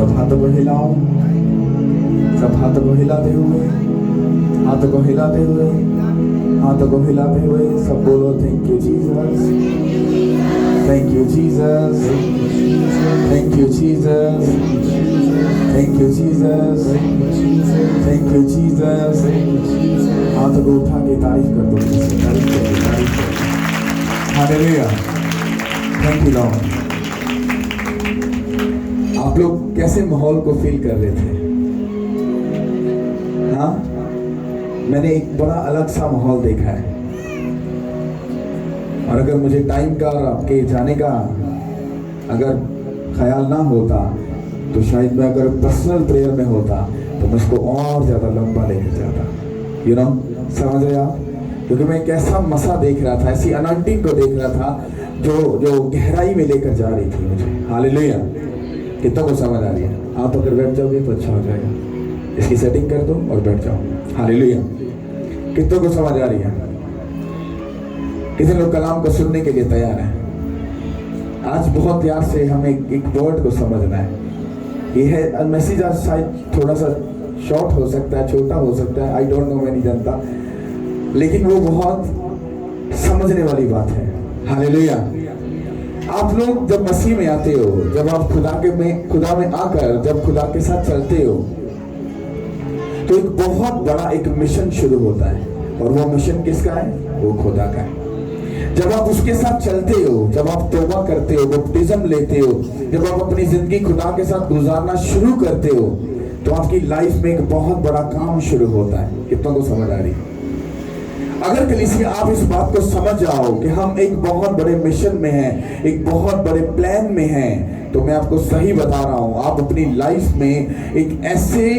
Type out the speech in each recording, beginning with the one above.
सब हाथों को हिलाओ, सब हाथों को हिलाते हुए, हाथों को हिलाते हुए, हाथों को हिलाते हुए सब बोलो thank you Jesus, thank you Jesus, thank you Jesus, thank you Jesus, thank you Jesus. हाथों को उठा के तारीफ कर दो, तारीफ कर। Hallelujah, thank you Lord. आप लोग कैसे माहौल को फील कर रहे थे? हाँ, मैंने एक बड़ा अलग सा माहौल देखा है। और अगर मुझे टाइम का और आपके जाने का अगर ख्याल ना होता तो शायद मैं अगर पर्सनल प्रेयर में होता तो मैं इसको और ज़्यादा लंबा लेकर जाता। यू नो, समझ रहे आप? क्योंकि मैं एक ऐसा मसा देख रहा था, ऐसी अनॉइंटिंग को देख रहा था जो गहराई में लेकर जा रही थी मुझे। हालेलुया, कितना को समझ आ रही है? आप अगर बैठ जाओगे तो अच्छा हो जाएगा। इसकी सेटिंग कर दो और बैठ जाओ। हालेलुया, कितनों को समझ आ रही है? कितने लोग कलाम को सुनने के लिए तैयार हैं? आज बहुत प्यार से हमें एक वर्ड को समझना है। ये है मैसेज, आज शायद थोड़ा सा शॉर्ट हो सकता है, छोटा हो सकता है, आई डोंट नो, मैं नहीं जानता, लेकिन वो बहुत समझने वाली बात है। हालेलुया। आप लोग जब मसीह में आते हो, जब आप खुदा में आकर जब खुदा के साथ चलते हो तो एक बहुत बड़ा एक मिशन शुरू होता है। और वो मिशन किसका है? वो खुदा का है। जब आप उसके साथ चलते हो, जब आप तौबा करते हो, बपटिज्म लेते हो, जब आप अपनी जिंदगी खुदा के साथ गुजारना शुरू करते हो तो आपकी लाइफ में एक बहुत बड़ा काम शुरू होता है। कितना को समझ आ रही है? अगर कलीसिया आप इस बात को समझ जाओ कि हम एक बहुत बड़े मिशन में हैं, एक बहुत बड़े प्लान में हैं, तो मैं आपको सही बता रहा हूं, आप अपनी लाइफ में एक ऐसे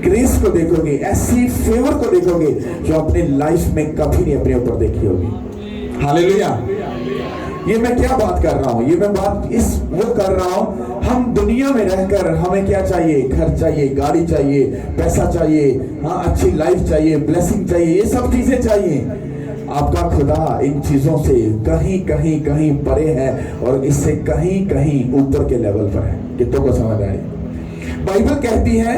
ग्रेस को देखोगे, ऐसी फेवर को देखोगे जो अपनी लाइफ में कभी नहीं अपने ऊपर देखी होगी। हालेलुया। ये मैं क्या बात कर रहा हूँ? ये मैं बात वो कर रहा हूँ, हम दुनिया में रहकर हमें क्या चाहिए? घर चाहिए, गाड़ी चाहिए, पैसा चाहिए, हाँ, अच्छी लाइफ चाहिए, ब्लेसिंग चाहिए, ये सब चीजें चाहिए। आपका खुदा इन चीजों से कहीं कहीं कहीं परे है और इससे कहीं कहीं ऊपर के लेवल पर है। कितनों को समझ आए? बाइबल कहती है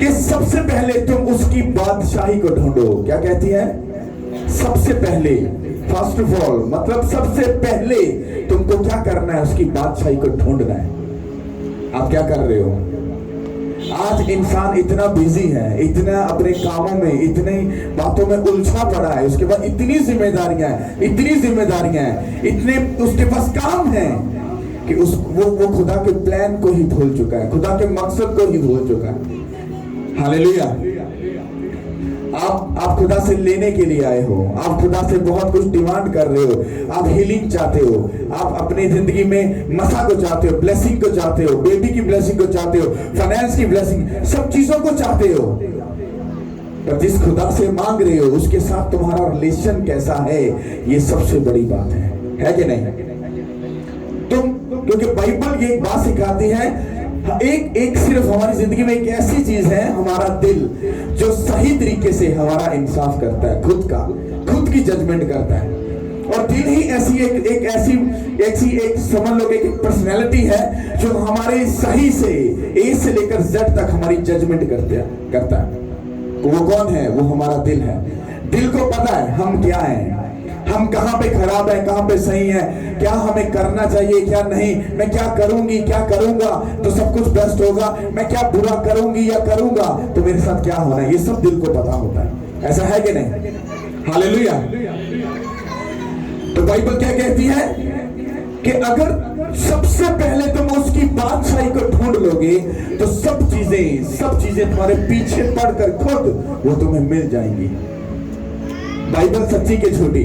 कि सबसे पहले तुम उसकी बादशाही को ढूंढो। क्या कहती है? सबसे पहले, फर्स्ट ऑफ ऑल, मतलब सबसे पहले तुमको क्या करना है? उसकी बादशाही को ढूंढना है। आप क्या कर रहे हो? आज इंसान इतना बिजी है, इतना अपने कामों में, इतनी बातों में उलझा पड़ा है, उसके बाद इतनी जिम्मेदारियां हैं, इतने उसके पास काम है कि वो खुदा के प्लान को ही भूल चुका है, खुदा के मकसद को ही भूल चुका है। हालेलुया। आप खुदा से लेने के लिए आए हो, आप खुदा से बहुत कुछ डिमांड कर रहे हो, आप हीलिंग चाहते हो, आप अपनी जिंदगी में मसा को चाहते हो, ब्लेसिंग को चाहते हो, बेबी की ब्लेसिंग को चाहते हो, फाइनेंस की ब्लेसिंग, सब चीजों को चाहते हो। पर जिस खुदा से मांग रहे हो उसके साथ तुम्हारा रिलेशन कैसा है, ये सबसे बड़ी बात है कि नहीं? क्योंकि बाइबल ये एक बात सिखाती है, एक सिर्फ हमारी जिंदगी में एक ऐसी चीज है, हमारा दिल, जो सही तरीके से हमारा इंसाफ करता है, खुद की जजमेंट करता है। और दिल ही ऐसी एक समझ लो एक पर्सनैलिटी है जो हमारे सही से ए से लेकर जेड तक हमारी जजमेंट करता है। वो कौन है? वो हमारा दिल है। दिल को पता है हम क्या हैं, हम कहां पे खराब है, कहां पे सही है, क्या हमें करना चाहिए, क्या नहीं, मैं क्या करूंगी, क्या करूंगा तो सब कुछ बेस्ट होगा, मैं क्या बुरा करूंगी या करूंगा तो मेरे साथ क्या होना है, ये सब दिल को पता होता है। ऐसा है कि नहीं? हालेलुया। तो बाइबल क्या कहती है कि अगर सबसे पहले तुम उसकी बादशाही को ढूंढ लोगे तो सब चीजें तुम्हारे पीछे पड़कर खुद वो तुम्हें मिल जाएंगी। बाइबल सच्ची के झूठी?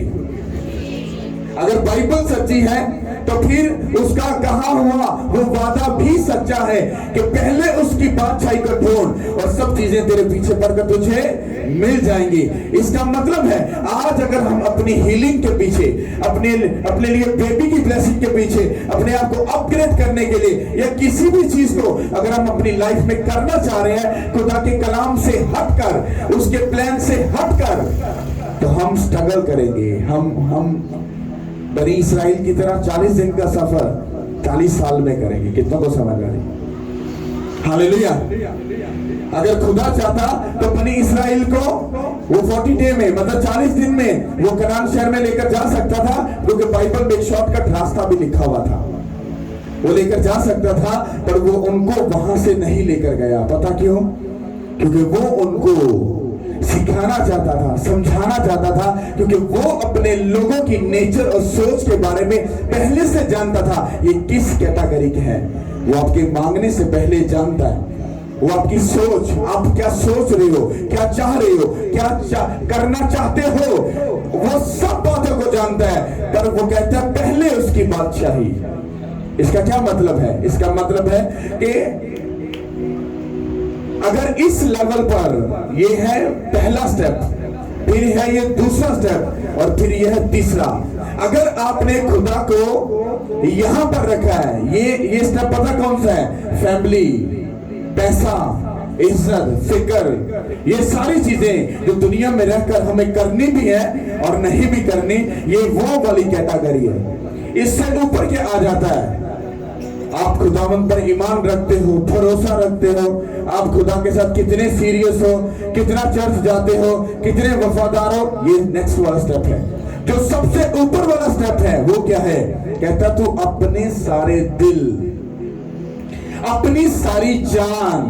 अगर बाइबल सच्ची है तो फिर उसका कहा हुआ वो वादा भी सच्चा है कि पहले उसकी बादशाही को ढूंढ और सब चीजें तेरे पीछे पड़कर तुझे मिल जाएंगी। इसका मतलब है आज अगर हम अपनी हीलिंग के पीछे, अपने लिए बेबी की ब्लेसिंग के पीछे, अपने आप को अपग्रेड करने के लिए या किसी भी चीज को अगर हम अपनी लाइफ में करना चाह रहे हैं खुदा के कलाम से हटकर, उसके प्लान से हटकर, तो हम स्ट्रगल करेंगे। हम बनी इस्राइल की तरह 40 दिन का सफर 40 साल में करेंगे। कितनों को समझ आ रही? हालेलुया। अगर खुदा चाहता तो बनी इसराइल को वो 40 डे में, मतलब 40 दिन में वो कनान शहर में लेकर जा सकता था, क्योंकि बाइबल में एक शॉर्टकट रास्ता भी लिखा हुआ था, वो लेकर जा सकता था, पर वो उनको वहां से नहीं लेकर गया। पता क्यों? क्योंकि वो उनको सिखाना चाहता था, समझाना चाहता था, क्योंकि वो अपने लोगों की नेचर और सोच के बारे में पहले से जानता था ये किस कैटेगरी के हैं। वो आपके मांगने से पहले जानता है, वो आपकी सोच, आप क्या सोच रहे हो, क्या चाह रहे हो, क्या करना चाहते हो, वो सब बातों को जानता है। पर वो कहता है पहले उसकी बादशाही। इसका क्या मतलब है? इसका मतलब है कि अगर इस लेवल पर ये है पहला स्टेप, फिर है ये दूसरा स्टेप, और फिर यह है तीसरा। अगर आपने खुदा को यहां पर रखा है, ये स्टेप पता कौन सा है? फैमिली, पैसा, इज्जत, फिक्र, ये सारी चीजें जो दुनिया में रहकर हमें करनी भी है और नहीं भी करनी, ये वो वाली कैटेगरी है। इससे ऊपर क्या आ जाता है? आप खुदावंद पर ईमान रखते हो, भरोसा रखते हो, आप खुदा के साथ कितने सीरियस हो, कितना चर्च जाते हो, कितने वफादार हो, ये नेक्स्ट वाला स्टेप है। जो सबसे ऊपर वाला स्टेप है वो क्या है? कहता तू अपने सारे दिल, अपनी सारी जान,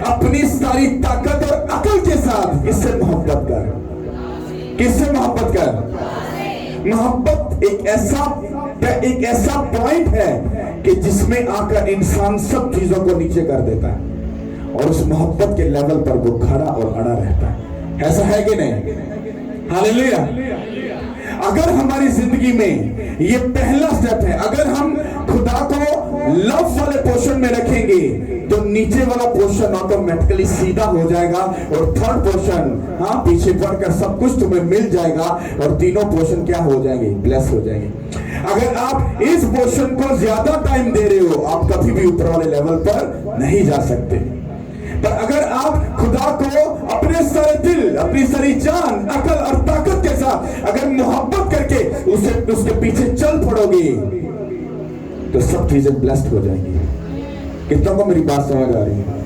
अपनी सारी ताकत और अकल के साथ इससे मोहब्बत कर। किससे मोहब्बत कर? मोहब्बत एक ऐसा पॉइंट है कि जिसमें आकर इंसान सब चीजों को नीचे कर देता है और उस मोहब्बत के लेवल पर वो खड़ा और अड़ा रहता है। ऐसा है कि नहीं? हालेलुया। अगर हमारी जिंदगी में ये पहला स्टेप है, अगर हम खुदा को लव वाले पोर्शन में रखेंगे तो नीचे वाला पोर्शन ऑटोमेटिकली सीधा हो जाएगा, और थर्ड पोर्शन, हाँ, पीछे पड़कर सब कुछ तुम्हें मिल जाएगा, और तीनों पोर्शन क्या हो जाएंगे? ब्लेस हो जाएंगे। अगर आप इस पोर्शन को ज्यादा टाइम दे रहे हो, आप कभी भी ऊपर वाले लेवल पर नहीं जा सकते। पर अगर आप खुदा को अपने सारे दिल, अपनी सारी जान, अकल और ताकत के साथ अगर मोहब्बत करके उसके पीछे चल पड़ोगे तो सब चीजें ब्लेस्ड हो जाएंगी। कितनों को मेरी बात समझ आ रही है?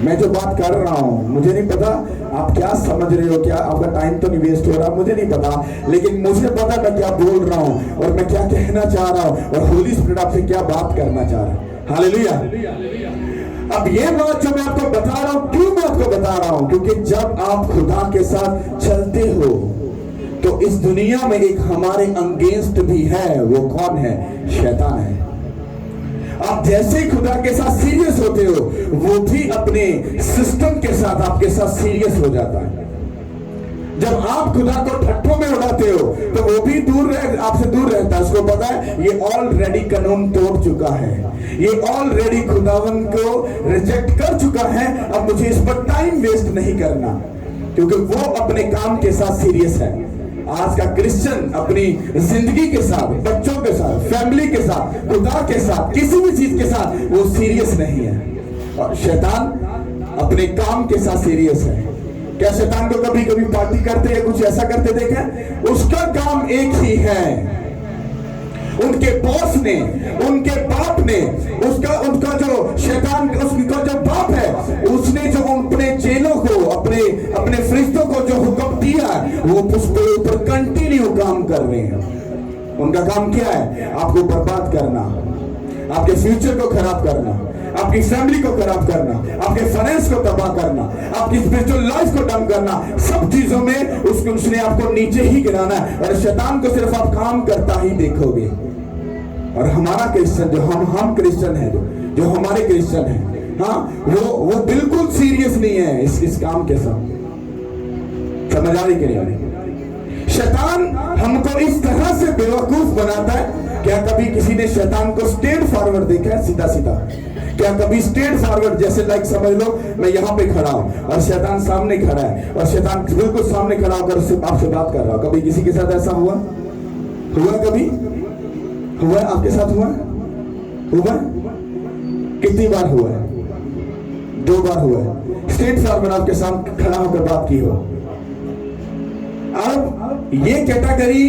मैं जो बात कर रहा हूं, मुझे नहीं पता आप क्या समझ रहे हो, क्या आपका टाइम तो नहीं वेस्ट हो रहा, मुझे नहीं पता, लेकिन मुझे पता मैं क्या बोल रहा हूं और मैं क्या कहना चाह रहा हूं, और होली स्पिरिट आपसे क्या बात करना चाह रहा है। हालेलुया। अब ये बात जो मैं आपको बता रहा हूं, क्यों मैं आपको बता रहा हूं? क्योंकि जब आप खुदा के साथ चलते हो तो इस दुनिया में एक हमारे अगेंस्ट भी है। वो कौन है? शैतान है। आप जैसे ही खुदा के साथ सीरियस होते हो, वो भी अपने सिस्टम के साथ आपके साथ सीरियस हो जाता है। जब आप खुदा को ठट्ठों में उड़ाते हो तो वो भी आपसे दूर रहता है। उसको पता है ये ऑलरेडी कानून तोड़ चुका है, ये ऑलरेडी खुदावन को रिजेक्ट कर चुका है, अब मुझे इस पर टाइम वेस्ट नहीं करना, क्योंकि वो अपने काम के साथ सीरियस है। आज का क्रिश्चियन अपनी जिंदगी के साथ, बच्चों के साथ, फैमिली के साथ, खुदा के साथ, किसी भी चीज के साथ वो सीरियस नहीं है, और शैतान अपने काम के साथ सीरियस है। क्या शैतान को कभी कभी पार्टी करते या कुछ ऐसा करते देखे? उसका काम एक ही है, उनके बॉस ने, उनके बाप ने, उनका जो शैतान, उसका जो बाप है, उसने जो अपने चेलों को, अपने फरिश्तों को जो हुक्म दिया, वो उसके ऊपर कंटिन्यू काम कर रहे हैं। उनका काम क्या है? आपको बर्बाद करना, आपके फ्यूचर को खराब करना, आपकी फैमिली को खराब करना, आपके फाइनेंस को तबाह करना, आपकी स्पिरिचुअल लाइफ को डम करना, सब चीजों में उसने आपको नीचे ही गिराना है, और शैतान को सिर्फ आप काम करता ही देखोगे। और हमारा क्रिश्चियन, जो हम क्रिश्चियन हैं, जो हमारे क्रिश्चियन हैं, हाँ, वो बिल्कुल सीरियस नहीं है इस काम के साथ। समझ आ रही कि नहीं? शैतान हमको इस तरह से बेवकूफ बनाता है। क्या कभी किसी ने शैतान को स्ट्रेट फॉरवर्ड देखा है? सीधा सीधा। क्या कभी स्ट्रेट फॉरवर्ड, जैसे लाइक समझ लो मैं यहाँ पे खड़ा हूँ और शैतान सामने खड़ा है, और शैतान बिल्कुल सामने खड़ा होकर आपसे बात कर रहा हूँ। कभी किसी के साथ ऐसा हुआ? कभी हुआ? आपके साथ हुआ? कितनी बार हुआ है? 2 बार हुआ है। स्ट्रेट फॉरवर्ड आपके सामने खड़ा होकर बात की हो। अब ये कैटेगरी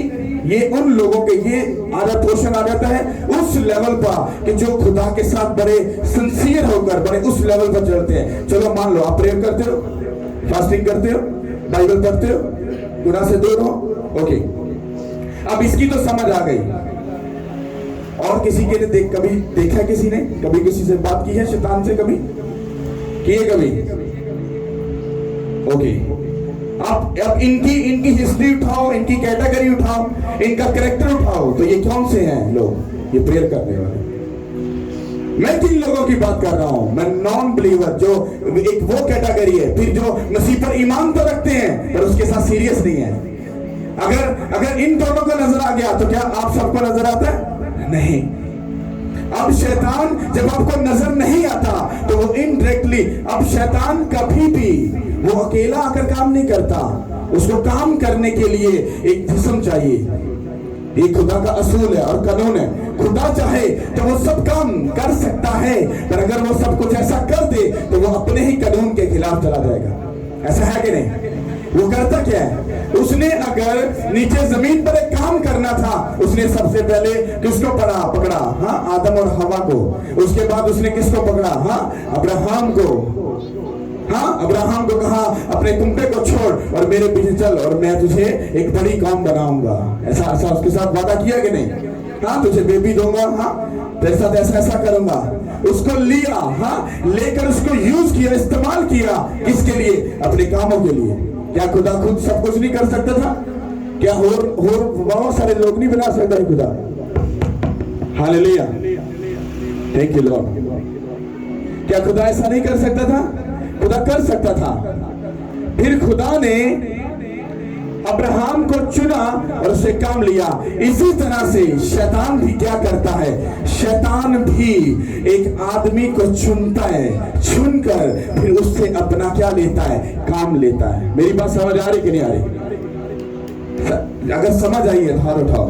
ये उन लोगों के, ये आधा पोर्शन आ जाता है उस लेवल पर कि जो खुदा के साथ बड़े सिंसियर होकर बड़े उस लेवल पर चलते हैं। चलो मान लो आप प्रेयर करते हो, फास्टिंग करते हो, बाइबल पढ़ते हो, गुनाह से दूर हो, ओके, अब इसकी तो समझ आ गई। और किसी के लिए कभी देखा, किसी ने कभी किसी से बात की है शैतान से, कभी किए कभी? ओके, अब इनकी हिस्ट्री उठाओ, इनकी कैटेगरी उठाओ, इनका कैरेक्टर उठाओ, तो ये कौन से हैं लोग, ये प्रेयर करने वाले? मैं किन लोगों की बात कर रहा हूं? मैं नॉन बिलीवर, जो एक वो कैटेगरी है, फिर जो मसीह पर ईमान तो रखते हैं पर उसके साथ सीरियस नहीं है। अगर इन दोनों को नजर आ गया तो क्या आप सबको नजर आता है? नहीं। अब शैतान जब आपको नजर नहीं आता तो वो इनडायरेक्टली, अब शैतान कभी भी वो अकेला आकर काम नहीं करता, उसको काम करने के लिए एक जिस्म चाहिए। ये खुदा का असूल है और कानून है। खुदा चाहे तो वो सब काम कर सकता है, पर अगर वो सब कुछ ऐसा कर दे तो वो अपने ही कानून के खिलाफ चला जाएगा। ऐसा है कि नहीं? वो करता क्या है? उसने अगर नीचे जमीन पर एक काम करना था, उसने सबसे पहले किसको पकड़ा? हाँ, आदम और हवा को। उसके बाद उसने किसको पकड़ा? हाँ, अब्राहम को। हाँ, अब्राहम को कहा अपने कुंपे को छोड़ और मेरे पीछे चल और मैं तुझे एक बड़ी कौम बनाऊंगा। ऐसा उसके साथ वादा किया कि नहीं? हाँ, तुझे बेबी दूंगा, हाँ तेरे साथ ऐसा ऐसा करूंगा। उसको लिया, हाँ, लेकर उसको यूज किया, इस्तेमाल किया, किसके लिए? अपने कामों के लिए। क्या खुदा खुद सब कुछ नहीं कर सकता था? क्या और बहुत सारे लोग नहीं बना सकता है खुदा? Hallelujah, thank you Lord. क्या खुदा ऐसा नहीं कर सकता था? खुदा कर सकता था। फिर खुदा ने अब्राहम को चुना और उससे काम लिया। इसी तरह से शैतान भी क्या करता है? शैतान भी एक आदमी को चुनता है, चुनकर फिर उससे अपना क्या लेता है? काम लेता है। मेरी बात समझ आ रही कि नहीं आ रही? अगर समझ आई है तो हाथ उठाओ।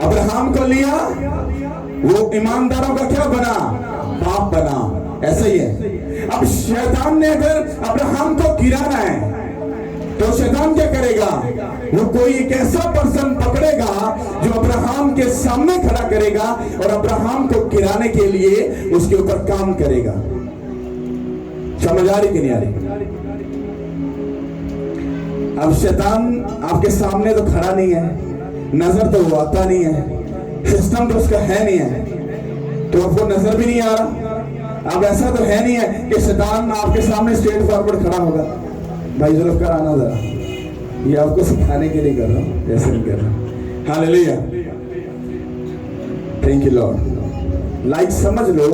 अब्राहम को लिया, वो ईमानदारों का क्या बना? बाप बना। ऐसा ही है। अब शैतान ने अगर अब्राहम को गिराना है तो शैतान क्या करेगा? वो कोई एक ऐसा पर्सन पकड़ेगा जो अब्राहम के सामने खड़ा करेगा और अब्राहम को गिराने के लिए उसके ऊपर काम करेगा। समझ आ रही कि नहीं आ रही? अब शैतान आपके सामने तो खड़ा नहीं है, नजर तो वो आता नहीं है, सिस्टम तो उसका है नहीं है, तो आपको नजर भी नहीं आ रहा। अब ऐसा तो है नहीं है कि शैतान आपके सामने स्ट्रेट फॉरवर्ड खड़ा होगा, भाई जुल्फकार आना जरा, ये आपको सिखाने के लिए कर रहा हूँ, ऐसे नहीं कर रहा। Hallelujah, thank you Lord. Like समझ लो,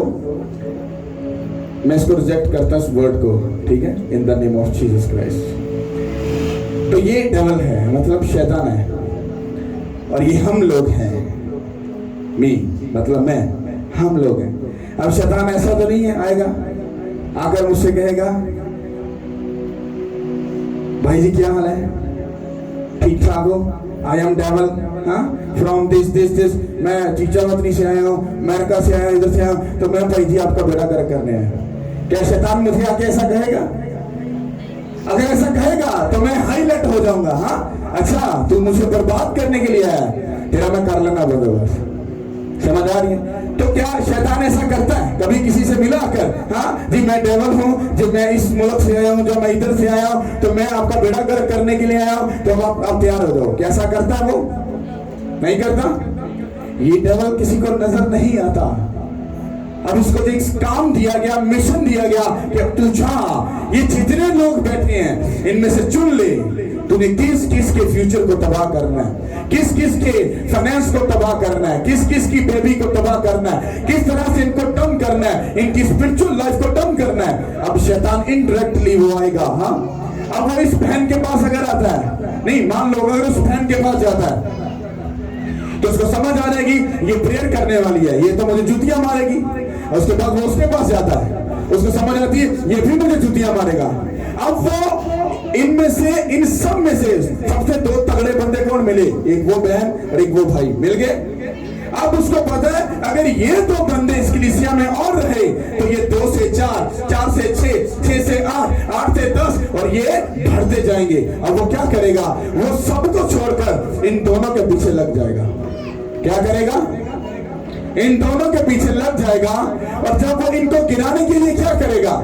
मैं इसको रिजेक्ट करता हूँ इस वर्ड को, ठीक है, in the name of Jesus Christ. तो ये डेविल है, मतलब शैतान है, और ये हम लोग हैं, मी मतलब मैं, हम लोग हैं। अब शैतान ऐसा तो नहीं है आएगा आकर मुझसे कहेगा भाई जी क्या हाल है, ठीक ठाक हो, आई एम डेविल, हाँ फ्रॉम दिस, मैं टीचर वतनी से आया हूँ, अमेरिका से आया हूँ, इधर से आया हूँ, तो मैं भाई जी आपका बेड़ा गर्क करने हैं। क्या शैतान मुझे आके ऐसा कहेगा? अगर ऐसा कहेगा तो मैं हाईलाइट हो जाऊंगा। हाँ, अच्छा तू मुझे बर्बाद करने के लिए आया, तेरा मैं कर लेना बंदोबस्त। समझ आ रही है? तो क्या शैतान ऐसा करता है? कभी किसी से मिला कर, हाँ जी मैं डेविल हूँ, जब मैं इस मुल्क से आया हूँ, जो मैं इधर से आया हूँ, तो मैं आपका बेड़ा गर्क करने के लिए आया हूँ, तो आप तैयार हो जाओ। कैसा करता है वो? नहीं करता। ये डेविल किसी को नजर नहीं आता। अब इसको एक काम दिया गया, मिशन दिया गया कि तू जा, ये जितने लोग बैठे हैं इनमें से चुन ले, तूने किस किस के फ्यूचर को तबाह करना है, किस किस के फाइनेंस को तबाह करना है, किस किस की बेबी को तबाह करना है, किस तरह से इनको डम करना है, इनकी स्पिरिचुअल लाइफ को डम करना है। अब शैतान इनडायरेक्टली वो आएगा। हाँ, अब वो इस बहन के पास अगर आता है, नहीं मान लो अगर उस बहन के पास जाता है तो उसको समझ आ जाएगी ये प्रेयर करने वाली है, ये तो मुझे जूतियां मारेगी। और उसके बाद वो उसके पास जाता है, उसको समझ आती है ये भी मुझे जूतियां मारेगा। अब वो इनमें से, इन सब में से सबसे दो तगड़े बंदे कौन मिले? एक वो बहन और एक वो भाई मिल गए। अब उसको पता है अगर ये दो बंदे इस कलीसिया में और रहे तो ये 2 से 4, 4 से 6, 6 से 8, 8 से 10 और ये बढ़ते जाएंगे। जाएंगे। अब वो क्या करेगा, वो सबको छोड़कर इन दोनों के पीछे लग जाएगा। क्या करेगा, इन दोनों के पीछे लग जाएगा। और जब वो इनको गिराने के लिए क्या करेगा,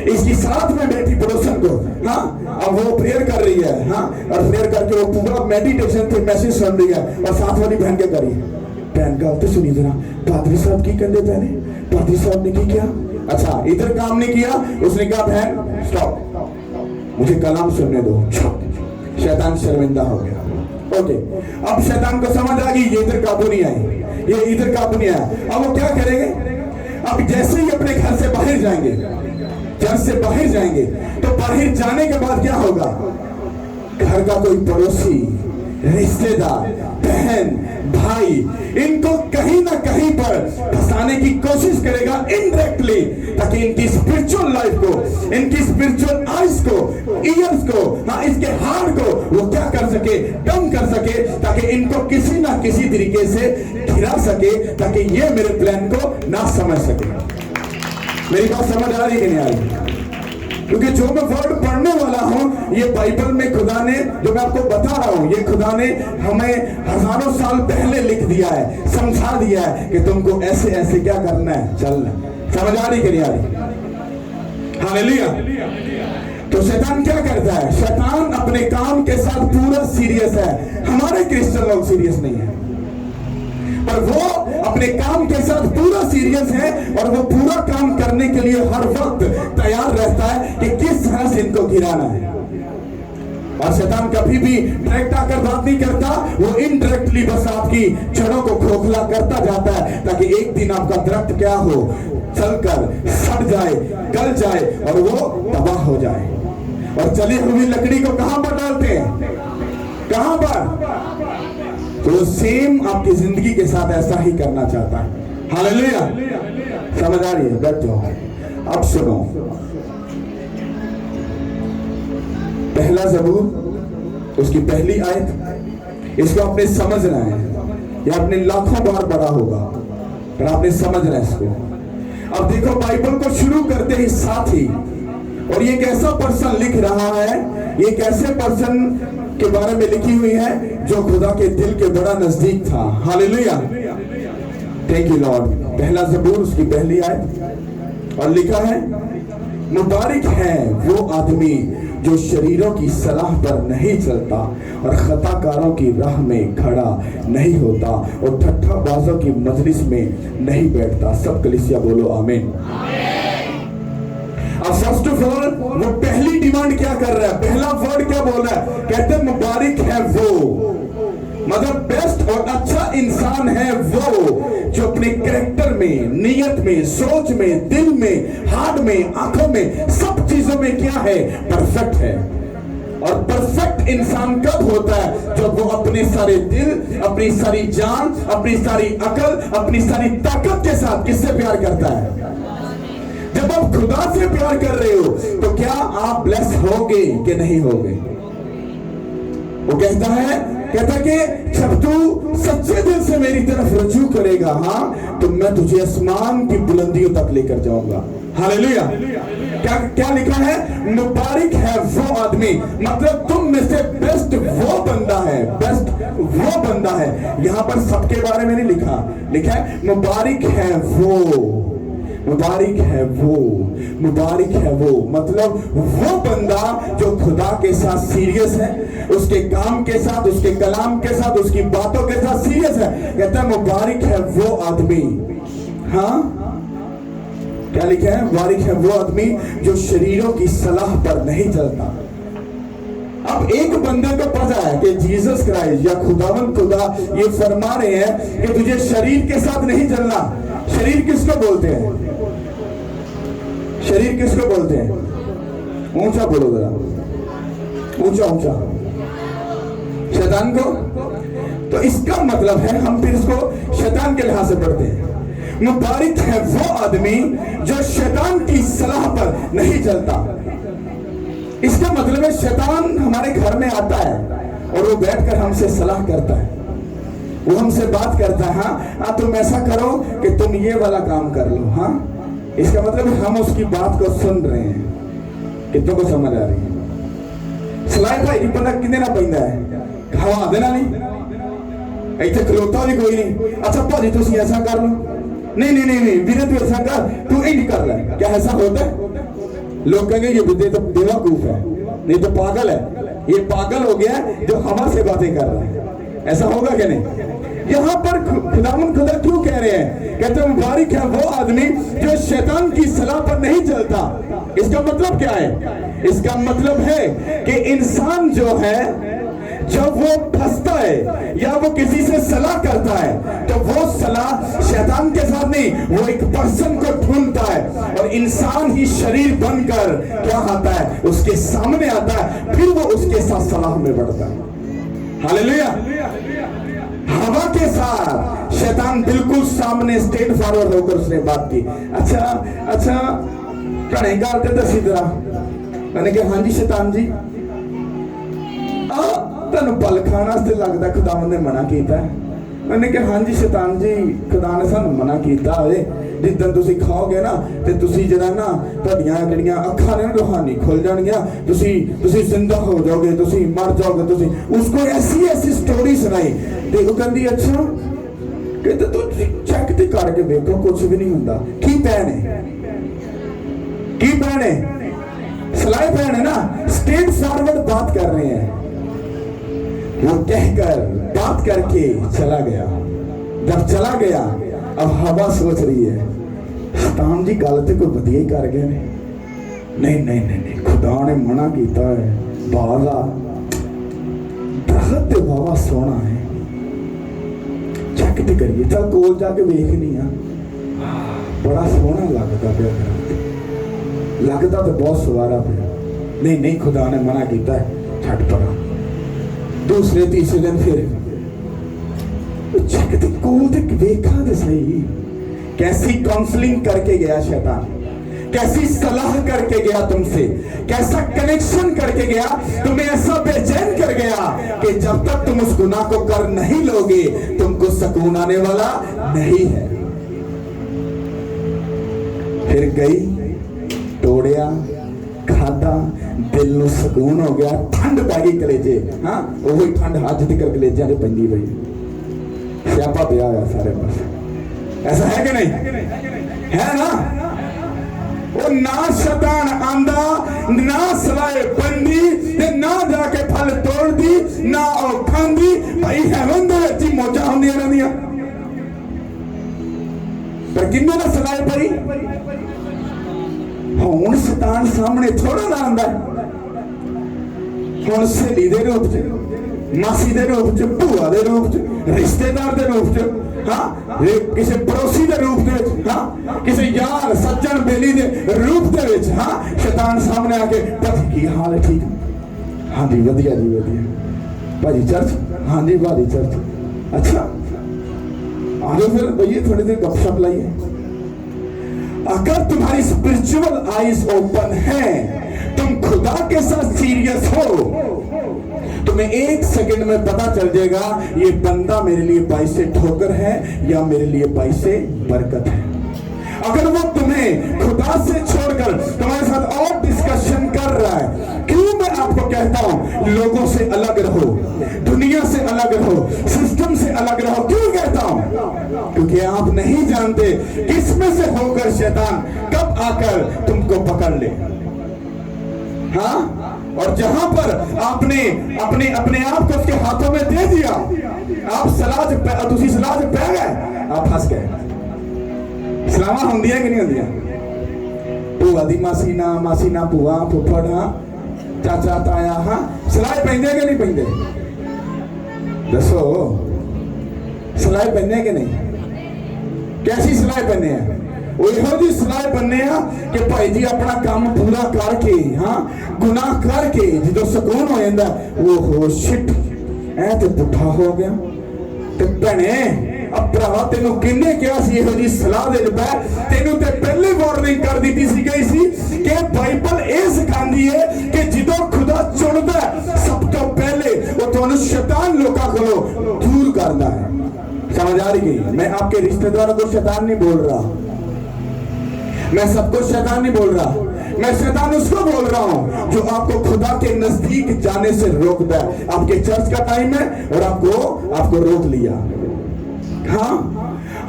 इसकी साथ में बैठी पड़ोसन को, हाँ अब वो प्रेयर कर रही है, हाँ और प्रेयर करके वो पूरा मेडिटेशन पे मैसेज सुन रही है, और साथ वाली बहन क्या करी, बहन का तो सुनिए जरा, पादरी साहब की कंधे पहने, पादरी साहब ने की क्या, अच्छा इधर काम नहीं किया, उसने कहा बहन स्टॉप, मुझे कलाम सुनने दो। शैतान शर्मिंदा हो गया। ओके, अब शैतान को समझ आ गई ये इधर काबू नहीं आई, ये इधर काबू नहीं आया। अब वो क्या करेंगे, अब जैसे ही अपने घर से बाहर जाएंगे, घर से बाहर जाएंगे, तो बाहर जाने के बाद क्या होगा, घर का कोई पड़ोसी, रिश्तेदार, बहन, भाई, इनको कहीं ना कहीं पर फंसाने की कोशिश करेगा इनडायरेक्टली, ताकि इनकी स्पिरिचुअल लाइफ को, इनकी स्पिरिचुअल आइज को, ईयर्स को, हाँ इसके हार्ट को वो क्या कर सके, डम कर सके, ताकि इनको किसी ना किसी तरीके से घिरा सके, ताकि ये मेरे प्लान को ना समझ सके। मेरी बात समझ आ रही है कि नहीं आ रही? क्योंकि जो मैं वर्ड पढ़ने वाला हूं, ये बाइबल में खुदा ने, जो मैं आपको बता रहा हूं, ये खुदा ने हमें हजारों साल पहले लिख दिया है, समझा दिया है कि तुमको ऐसे ऐसे क्या करना है, चलना। समझ आ रही कि नहीं आ रही? हालेलुया। तो शैतान क्या करता है, शैतान अपने काम के साथ पूरा सीरियस है। हमारे क्रिश्चियन लोग सीरियस नहीं है, पर वो अपने काम के साथ पूरा सीरियस है, और वो पूरा काम करने के लिए हर वक्त तैयार रहता है कि किस तरह से इनको गिराना है। और शैतान कभी भी डायरेक्ट आकर बात नहीं करता, वो इनडायरेक्टली बस आपकी जड़ों को खोखला करता जाता है, ताकि एक दिन आपका दरख्त क्या हो, चलकर सड़ जाए, गल जाए और वो तबाह हो जाए। और जली हुई लकड़ी को कहां पर डालते हैं, कहां पर, तो सेम आपकी जिंदगी के साथ ऐसा ही करना चाहता है। हालेलुया। समझ आ रही है? बैठ जाओ। अब सुनो, पहला ज़बूर उसकी पहली आयत, इसको आपने समझना है, या आपने लाखों बार पढ़ा होगा, पर आपने समझना है इसको। अब देखो, बाइबल को शुरू करते ही साथ ही, और ये कैसा पर्सन लिख रहा है, ये कैसे पर्सन के बारे में लिखी हुई है, जो खुदा के दिल के बड़ा नजदीक था। Hallelujah, thank you Lord. पहला ज़बूर उसकी पहली आयत, और लिखा है, मुबारक है वो आदमी जो शरीरों की सलाह पर नहीं चलता, और खताकारों की राह में खड़ा नहीं होता, और ठट्ठाबाजों की मजलिस में नहीं बैठता। सब कलीसिया बोलो आमीन। अब फर्स्ट ऑफ ऑल वो पहली डिमांड क्या कर रहा है, पहला वर्ड क्या बोल रहा है, कहते हैं मुबारक है वो, मतलब बेस्ट और अच्छा इंसान है वो जो अपने कैरेक्टर में, नियत में, सोच में, दिल में, हार्ट में, आंखों में, सब चीजों में क्या है, परफेक्ट है। और परफेक्ट इंसान कब होता है, जब वो अपने सारे दिल, अपनी सारी जान, अपनी सारी अकल, अपनी सारी ताकत के साथ किससे प्यार करता है। जब आप खुदा से प्यार कर रहे हो, तो क्या आप ब्लेस होगे कि नहीं होगे। वो कहता है कि जब तू सच्चे दिल से मेरी तरफ रजू करेगा, हाँ, तो मैं तुझे आसमान की बुलंदियों तक लेकर जाऊंगा। हालेलुया। क्या क्या लिखा है, मुबारक है वो आदमी, मतलब तुम में से बेस्ट वो बंदा है, बेस्ट वो बंदा है। यहां पर सबके बारे में नहीं लिखा, लिखा है मुबारक है वो, मुबारक है वो, मुबारक है वो, मतलब वो बंदा जो खुदा के साथ सीरियस है, उसके काम के साथ, उसके कलाम के साथ, उसकी बातों के साथ सीरियस है। कहता है मुबारक है वो आदमी, हाँ क्या लिखा है, मुबारक है वो आदमी जो शरीरों की सलाह पर नहीं चलता। अब एक बंदे को पता है कि जीसस क्राइस्ट या खुदावंद खुदा ये फरमा रहे हैं कि तुझे शरीर के साथ नहीं चलना। शरीर किसको बोलते हैं, शरीर किसको बोलते हैं, ऊंचा बोलो जरा, ऊंचा ऊंचा, शैतान को। तो इसका मतलब है, हम फिर इसको शैतान के लिहाज से पढ़ते हैं, मुबारक है वो आदमी जो शैतान की सलाह पर नहीं चलता। इसका मतलब है शैतान हमारे घर में आता है और वो बैठकर हमसे सलाह करता है, वो हमसे बात करता है, हाँ तुम ऐसा करो कि तुम ये वाला काम कर लो। हाँ, इसका मतलब हम उसकी बात को सुन रहे हैं। कितनों को समझ आ रही है? ਸਲਾਹ ਭਾਈ ਦੀ ਬੰਦਾ ਕਿੰਨੇ ਨਾਲ ਪੈਂਦਾ ਹੈ? ਹਵਾ ਦੇ ਨਾਲ ਨਹੀਂ। ਇੱਥੇ ਖਲੋਤਾ ਵੀ ਕੋਈ नहीं। अच्छा भाजी तुम ऐसा कर लो, नहीं नहीं नहीं नहीं वीरे तू ऐसा कर, तू इंज कर ले। क्या ऐसा होता है? लोग कहेंगे ये बुद्धि तो बेवकूफ है, नहीं तो पागल है, ये पागल हो गया जो हवा से बातें कर रहा है। ऐसा होगा क्या नहीं? यहाँ पर खुदावन खुदा क्यों कह रहे हैं? कहते हैं मुबारक है वो आदमी जो शैतान की सलाह पर नहीं चलता। इसका मतलब क्या है? इसका मतलब है कि इंसान जो है जब वो फंसता है या वो किसी से सलाह करता है तो वो सलाह शैतान के साथ नहीं, वो एक पर्सन को ढूंढता है और इंसान ही शरीर बनकर क्या आता है, उसके सामने आता है, फिर वो उसके साथ सलाह में बढ़ता है। हालेलुया। हवा के साथ शैतान बिल्कुल सामने स्ट्रेट फॉरवर्ड होकर उसने बात की। अच्छा घने गल दसी जरा। मैंने कहा हाँ जी शैतान जी, तेन पल खाने लगता खुदावन ने मना किया है। मैंने कहा हाँ जी शैतान जी, खुदा ने सानू मना किया है जिदन तुसी खाओगे ना ते तुसी जरा ना तुहाडियां जिहड़ियां अखां ने रूहानी खुल जाणगियां, तुसी जिंदा हो जाओगे, तुसी मर जाओगे। तुसी उसको ऐसी ऐसी स्टोरी सुनाई ते वो कहंदी अच्छा कहते तू चेक ते करके देखो कुछ भी नहीं हुंदा। की पैने सलाह पैने ना स्ट्रेट फॉरवर्ड बात कर रहे हैं। वो कहकर बात करके चला गया। जब चला गया अब हवा सोच रही है शैतान जी गल तो कोई वधिया ही कर गए नहीं नहीं नहीं नहीं खुदा ने मना किया है। बाग आ दरख्त वावा सोना है, चेक तो करिए। चल कोल जाके वेखनी आ, बड़ा सोहना लगता पे, लगता तो बहुत सवारा पे। नहीं नहीं खुदा ने मना किया है, छट पड़ा। दूसरे तीसरे दिन फिर चेक कोल देखा तो सही, कैसी काउंसलिंग करके गया शैतान, कैसी सलाह करके गया तुमसे, कैसा कनेक्शन करके गया, तुम्हें ऐसा बेचैन कर गया कि जब तक तुम उस गुनाह को कर नहीं लोगे तुमको सुकून आने वाला नहीं है। फिर गई, तोड़िया, खादा, दिल नूं सुकून हो गया, ठंड पै गई कलेजे। हाँ वही ठंड अज तक कलेजा से पैंदी पई, स्यापा पिया होया सारे पास। ऐसा है कि नहीं? है ना? वो ना शैतान आंदा, ना सलाह बंदी ते ना जाके फल तोड़दी, ना ओ खांदी। भाई हैवन दे विच ही मौजां हुंदियां रहंदियां, पर किन्ने ना सलाह पई। हुण शैतान सामने थोड़ा ना आंदा, हुण सहेली दे रूप च, मासी दे रूप च, भूआ दे रूप च, रिश्तेदार दे रूप च, हाँ किसी पड़ोसी दे रूप दे, हाँ किसी यार सज्जन बेली दे रूप दे विच, हाँ शैतान सामने आके पता की हाल है, ठीक हाँ जी वधिया जी वधिया भाजी चर्च, हाँ जी भाजी चर्च, अच्छा आ जाओ फिर भैया थोड़ी देर गपशप लाइए। अगर तुम्हारी स्पिरिचुअल आईज ओपन है, तुम खुदा के साथ सीरियस हो, तुम्हें एक सेकंड में पता चल जाएगा ये बंदा मेरे लिए बाइस से ठोकर है या मेरे लिए बाइस से बरकत है। अगर वो तुम्हें खुदा से छोड़कर तुम्हारे साथ और डिस्कशन कर रहा है, क्यों मैं आपको कहता हूं लोगों से अलग रहो, दुनिया से अलग रहो, सिस्टम से अलग रहो। क्यों कहता हूं? क्योंकि आप नहीं जानते किस में से होकर शैतान कब आकर तुमको पकड़ ले। हाँ, और जहां पर आपने अपने अपने आप को उसके हाथों में दे दिया, आप सलाह तुसी सलाह से पै गए, आप फंस गए। सलाह होंदियां कि नहीं होंदियां? भूआ दी मासी ना भूआ फुफड़ हाँ चाचा ताया हाँ सलाह पैंदे कि नहीं पैंदे? दसो सलाह पैंदे कि नहीं? कैसी सलाह पैंदे हैं? वो जी सलाह बनने कि भाई जी अपना काम पूरा करके, हाँ गुनाह करके जो सुकून हो जाता वो हो शिट ऐ तो पुठा हो गया। ते भैने अब भरावा तेनू किन्ने कहा सी इहो जी सलाह दे पै, तेनू ते पहले वार्निंग कर दी सी गई सी कि बाइबल ये सिखांदी है कि जिदों खुदा चुनदा सब तो पहले वो तुहानू शैतान लोकां कोलों दूर करदा है। समझ आ रही है? मैं आपके रिश्तेदारों को शैतान नहीं बोल रहा, मैं सबको शैतान नहीं बोल रहा, मैं शैतान उसको बोल रहा हूं जो आपको खुदा के नजदीक जाने से रोकता है। आपके चर्च का टाइम है और आपको रोक लिया। हाँ,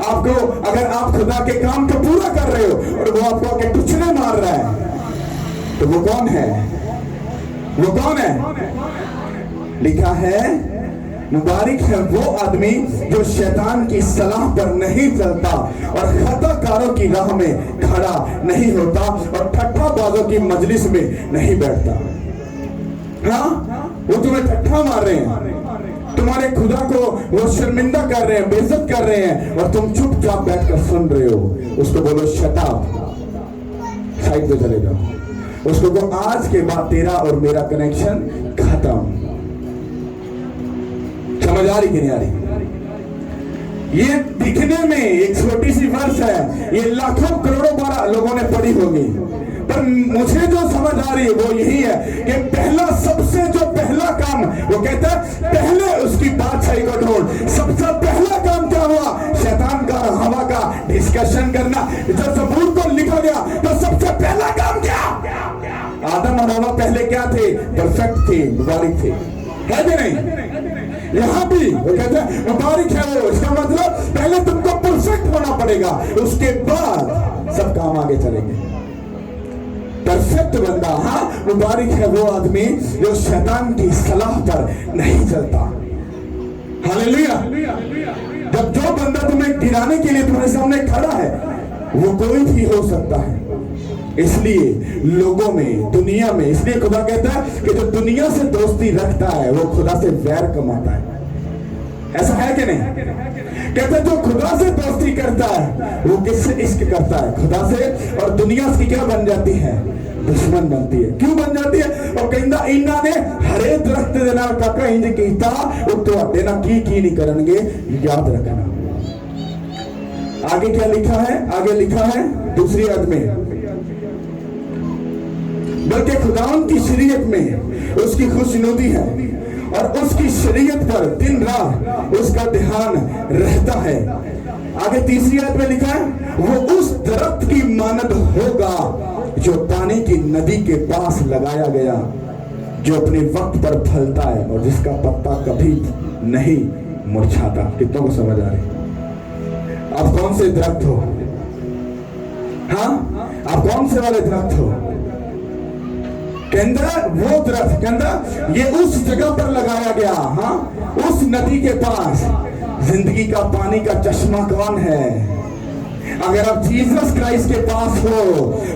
आपको, अगर आप खुदा के काम को पूरा कर रहे हो और वो आपको आके टुचने मार रहा है, तो वो कौन है? वो कौन है? लिखा है, मुबारक है वो आदमी जो शैतान की सलाह पर नहीं चलता और खताकारों की राह में खड़ा नहीं होता और ठट्ठाबाजों की मजलिस में नहीं बैठता। हाँ, वो तुम्हें ठट्ठा मार रहे हैं, तुम्हारे खुदा को वो शर्मिंदा कर रहे हैं, बेइज्जत कर रहे हैं, और तुम चुपचाप बैठकर सुन रहे हो। उसको बोलो शट अप, साइड पे चले जाओ। उसको को आज के बाद तेरा और मेरा कनेक्शन खत्म। समझ आ रही कि नहीं आ रही? ये दिखने में एक छोटी सी वर्ष है, ये लाखों करोड़ों बार लोगों ने पढ़ी होगी, पर मुझे जो समझ आ रही है वो यही है कि पहला, सबसे जो पहला काम, वो कहता है पहले उसकी बादशाही को ढूंढ। सबसे पहला काम क्या हुआ? शैतान का, हवा का डिस्कशन करना। जब ज़बूर को लिखा गया तो सबसे पहला काम क्या? आदम और हवा पहले क्या थे? परफेक्ट थे, मुबारक थे, है कि नहीं? यहाँ भी वो कहते हैं मुबारक है वो। इसका मतलब पहले तुमको परफेक्ट होना पड़ेगा, उसके बाद सब काम आगे चलेंगे। परफेक्ट बंदा, हाँ, मुबारक है वो आदमी जो शैतान की सलाह पर नहीं चलता। हालेलुया। जब जो बंदा तुम्हें गिराने के लिए तुम्हारे सामने खड़ा है, वो कोई भी हो सकता है। इसलिए लोगों में, दुनिया में, इसलिए खुदा कहता है कि जो दुनिया से दोस्ती रखता है वो खुदा से वैर कमाता है। ऐसा है कि नहीं? कहते जो खुदा से दोस्ती करता है वो किससे इश्क करता है? खुदा से। और दुनिया की क्या बन जाती है? दुश्मन बनती है। क्यों बन जाती है? और कहता इन्ना ने हरे दरख्त दे नाल काका इंज कीता, वो तुहाडे नाल की नहीं करनगे, याद रखना। आगे क्या लिखा है? आगे लिखा है दूसरी आयत में, बल्कि खुदावन की शरीयत में उसकी खुशनुदी है और उसकी शरीयत पर दिन रात उसका ध्यान रहता है। आगे तीसरी आयत में लिखा है, वो उस दरख्त की मानद होगा जो पानी की नदी के पास लगाया गया, जो अपने वक्त पर फलता है और जिसका पत्ता कभी नहीं मुरझाता। कितनों को समझ आ रही? आप कौन से दरख्त हो? हाँ, आप कौन से वाले दरख्त हो? कहता वो दरख्त, कहता ये उस जगह पर लगाया गया, हाँ, उस नदी के पास। जिंदगी का पानी का चश्मा कौन है? अगर आप जीसस क्राइस्ट के पास हो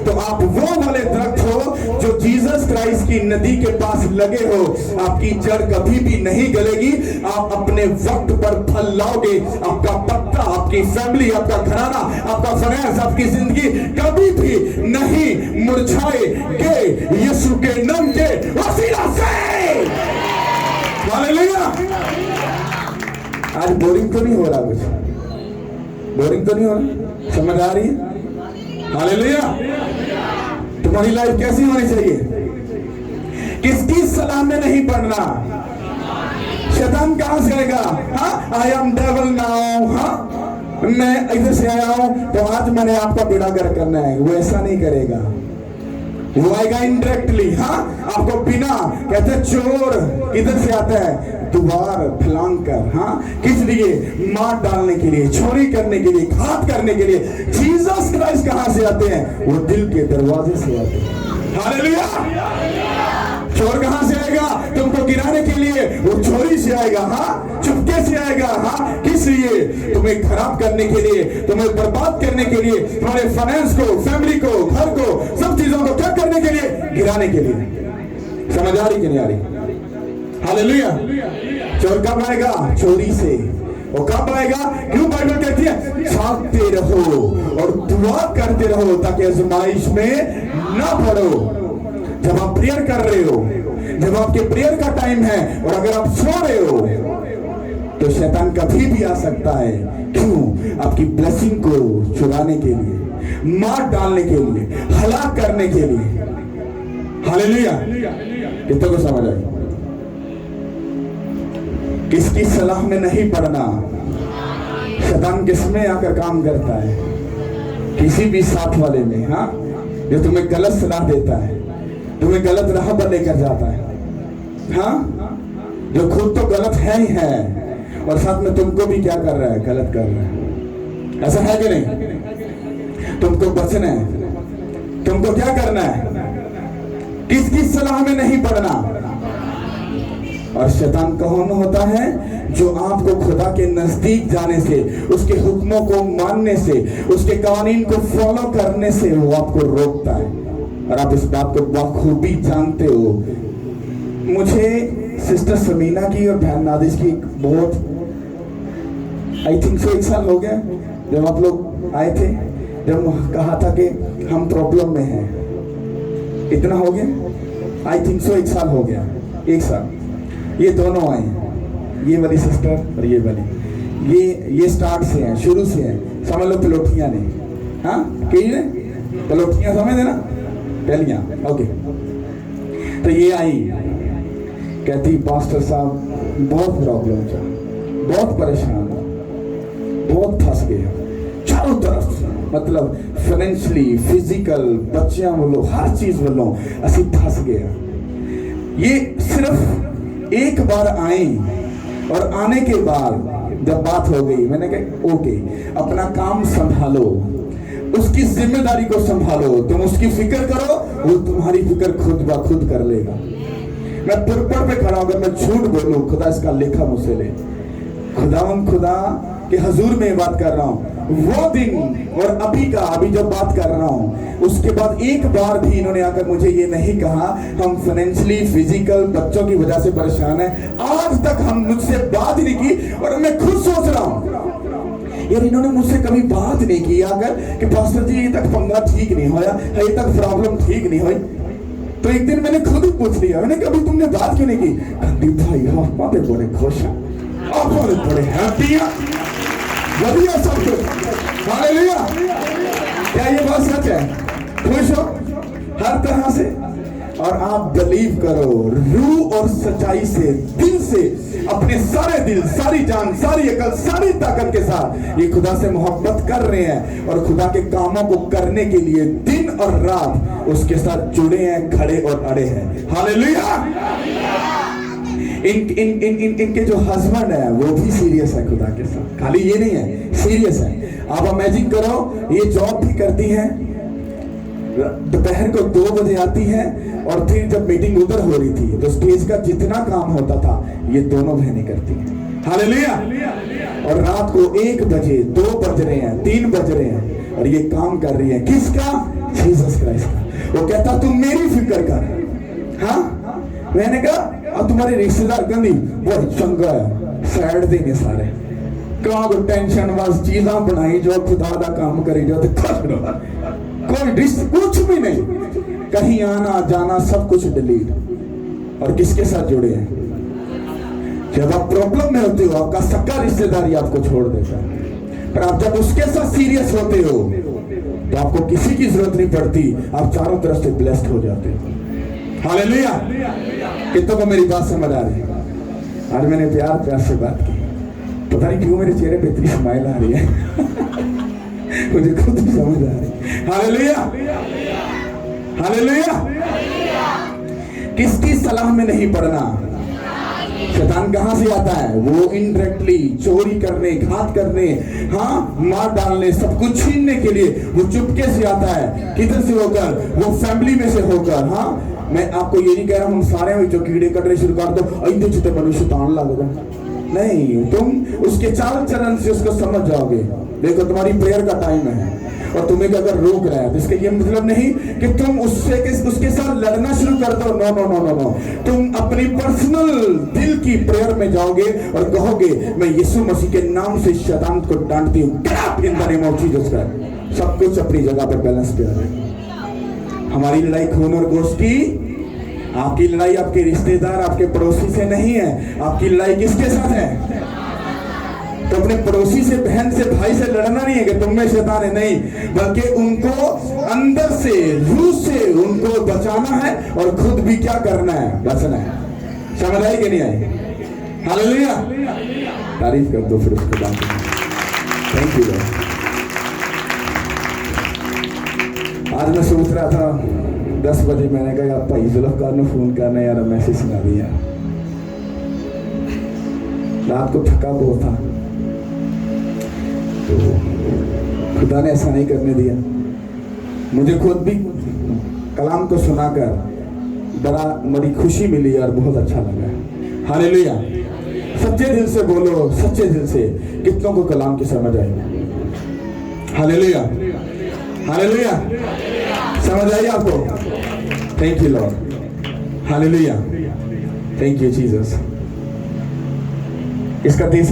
तो आप वो वाले दरख्त हो जो जीसस क्राइस्ट की नदी के पास लगे हो। आपकी जड़ कभी भी नहीं गलेगी, आप अपने वक्त पर फल लाओगे। आपका पत्ता, आपकी फैमिली, आपका घराना, आपका फाइनेंस, आपकी जिंदगी कभी भी नहीं मुरझाएगे यीशु के नाम के वसीला से। हालेलुया। आज बोरिंग तो नहीं हो रहा? कुछ बोरिंग तो नहीं हो रहा? समझ आ रही है? हालेलुया। तुम्हारी लाइफ कैसी होनी चाहिए? किसकी सलाह में नहीं पड़ना। शैतान कहां से आएगा? हाँ, आई एम डेविल नाउ, हाँ, मैं इधर से आया हूं तो आज मैंने आपका बेड़ा गर्क करना है। वो ऐसा नहीं करेगा, वो आएगा इनडायरेक्टली। हाँ, आपको बिना, कहते चोर किधर से आता है? द्वार फलांग कर। हाँ, किस लिए? मार डालने के लिए, चोरी करने के लिए, घात करने के लिए। जीसस क्राइस्ट कहां से आते हैं? वो दिल के दरवाजे से आते हैं। हालेलुया। चोर कहां से आएगा? तुमको गिराने के लिए, वो चोरी से आएगा। हाँ, चुपके से आएगा। हाँ, किस लिए? तुम्हें खराब करने के लिए, तुम्हें बर्बाद करने के लिए, तुम्हारे फाइनेंस को, फैमिली को, घर को, सब चीजों को क्या करने के लिए? गिराने के लिए। समझ आ रही कि नहीं आ रही? हालेलुया। चोर कब आएगा? चोरी से। वो कब आएगा? क्यों बाइबल कहती है झांकते रहो और दुआ करते रहो ताकि आजमाइश में ना पड़ो। जब आप प्रेयर कर रहे हो, जब आपके प्रेयर का टाइम है और अगर आप सो रहे हो तो शैतान कभी भी आ सकता है। क्यों? आपकी ब्लेसिंग को चुराने के लिए, मार डालने के लिए, हलाक करने के लिए। हालेलुया। कितनों को समझ आई? किसकी सलाह में नहीं पड़ना। शैतान किसमें आकर काम करता है? किसी भी साथ वाले में, हाँ, जो तुम्हें गलत सलाह देता है, तुम्हें गलत राह पर लेकर जाता है, हाँ, जो खुद तो गलत है ही है और साथ में तुमको भी क्या कर रहा है, गलत कर रहा है। ऐसा है कि नहीं? तुमको बचना है, तुमको क्या करना है, किसकी सलाह में नहीं पड़ना। और शैतान कौन होता है? जो आपको खुदा के नजदीक जाने से, उसके हुक्मों को मानने से, उसके कानून को फॉलो करने से वो आपको रोकता है। और आप इस बात को बखूबी जानते हो। मुझे सिस्टर समीना की और बहन नादिश की बहुत, आई थिंक सो 1 साल हो गया जब आप लोग आए थे, जब कहा था कि हम प्रॉब्लम में हैं। इतना हो गया, आई थिंक सो 1 साल हो गया, 1 साल। ये दोनों आए, ये वाली सिस्टर और ये वाली, ये स्टार्ट से हैं, शुरू से हैं। समझ लो पिलोठियाँ ने, हाँ, कही ने पिलोठियाँ समझ देना, पहलियाँ, ओके। तो ये आई, कहती पास्टर साहब बहुत प्रॉब्लम था, बहुत परेशान, बहुत फंस गए चारों तरफ, मतलब फाइनेंशियली, फिजिकल, बच्चियां वालों, हर चीज वालों असी फंस गए। ये सिर्फ एक बार आई और आने के बाद जब बात हो गई, मैंने कहा ओके, अपना काम संभालो, उसकी जिम्मेदारी को संभालो, तुम उसकी फिक्र करो, वो तुम्हारी फिक्र खुद ब खुद कर लेगा। मैं पुरपड़ पे खड़ा होकर मैं झूठ बोलूं, खुदा इसका लेखा मुझसे ले। खुदा के हजूर में बात कर रहा हूँ, वो दिन और अभी का, अभी जब बात कर रहा हूँ, उसके बाद एक बार भी इन्होंने आकर मुझे ये नहीं कहा हम फाइनेंशियली, फिजिकल, बच्चों की वजह से परेशान है। आज तक हम मुझसे बात नहीं की। और मैं खुद सोच रहा हूँ यार, इन्होंने मुझसे कभी बात नहीं की आकर कि पास्टर जी ये तक पंगा ठीक नहीं होया, ये तक प्रॉब्लम ठीक नहीं हुई। तो एक दिन मैंने खुद ही पूछ लिया, मैंने कभी तुमने बात क्यों नहीं की? कहती भाई आप बड़े खुश हैं, आप बड़े हैप्पी हैं, बढ़िया सब कुछ, हालेलुया। क्या ये बात सच है? खुश हो हर तरह से। और आप बिलीव करो रूह और सच्चाई से, दिल से, अपने सारे दिल, सारी जान, सारी अकल, सारी ताकत के साथ ये खुदा से मोहब्बत कर रहे हैं और खुदा के कामों को करने के लिए दिन और रात उसके साथ जुड़े हैं, खड़े और अड़े हैं। हालेलुया। इनके जो हस्बैंड है वो भी सीरियस है खुदा के साथ, खाली ये नहीं है, सीरियस है। आप इमेजिन करो, ये जॉब भी करती हैं, दोपहर को 2 बजे आती है और फिर जब मीटिंग उधर हो रही थी तो स्टेज का जितना काम होता था ये दोनों बहनें करती हैं। हालेलुया। और रात को 1 बजे, 2 बज रहे हैं, 3 बज रहे हैं और ये काम कर रही है। किसका? जीसस क्राइस्ट का। वो कहता तुम मेरी फिक्र कर। हाँ, मैंने कहा अब तुम्हारे रिश्तेदार गंदी वो चंगा है, साइड देंगे सारे, कहाँ को टेंशन बस चीज़ा बनाई जो खुदा दा काम करी जो, कोई कुछ भी नहीं, कहीं आना जाना सब कुछ डिलीट। और किसके साथ जुड़े हैं? जब आप प्रॉब्लम में होते हो आपका सक्का रिश्तेदारी आपको छोड़ देता है, पर आप जब उसके साथ सीरियस होते हो तो आपको किसी की जरूरत नहीं पड़ती, आप चारों तरफ से ब्लेस्ड हो जाते हो। हालेलुया। कितनों को मेरी बात समझ आ रही है? आज मैंने प्यार से बात की, पता नहीं क्यों मेरे चेहरे पे इतनी स्माइल आ रही है मुझे खुद ही समझ आ रही है। Hallelujah, hallelujah. किसकी सलाह में नहीं पड़ना। शैतान कहां से आता है? वो इनडायरेक्टली चोरी करने, घात करने, हाँ, मार डालने, सब कुछ छीनने के लिए वो चुपके से आता है। किधर से होकर? वो फैमिली में से होकर। हाँ, मैं आपको ये नहीं कह रहा हूं सारे जो कीड़े कटने शुरू कर दो ऐसे चित्र मनुष्य तान लगेगा, नहीं, तुम उसके चाल चलन से उसको समझ जाओगे। देखो तुम्हारी प्रेयर का टाइम है और तुम्हें अगर रोक रहा है तो इसका ये मतलब नहीं कि तुम उसके साथ लड़ना शुरू कर दो। No no no no no, तुम अपनी पर्सनल दिल की प्रेयर में जाओगे और कहोगे मैं यीशु मसीह के नाम से शैतान को डांटती हूँ, in the name of Jesus Christ. सब कुछ अपनी जगह पर बैलेंस पे आ जाएगा। हमारी लड़ाई खून और गोश्त की, आपकी लड़ाई आपके रिश्तेदार, आपके पड़ोसी से नहीं है। आपकी लड़ाई किसके साथ है? तो अपने पड़ोसी से, बहन से, भाई से लड़ना नहीं है कि तुम में शैतान है, नहीं, बल्कि उनको अंदर से, रूह से उनको बचाना है और खुद भी क्या करना है? बचना है। समझ आई कि नहीं आई? हालेलुया। तारीफ कर दो फिर उसके बाद। Thank you. आज मैं सोच रहा था 10 बजे, मैंने कहा यार भाई जुल्फकार ने फोन करना, यार मैसेज सुना दिया। रात को थका बहुत था, तो खुदा ने ऐसा नहीं करने दिया। मुझे खुद भी कलाम को सुनाकर बड़ी खुशी मिली और बहुत अच्छा लगा। हालेलुया। सच्चे दिल से बोलो, सच्चे दिल से। कितनों को कलाम की समझ आई? Hallelujah, hallelujah. समझ आई आपको? Thank you Lord, hallelujah, thank you Jesus. इसका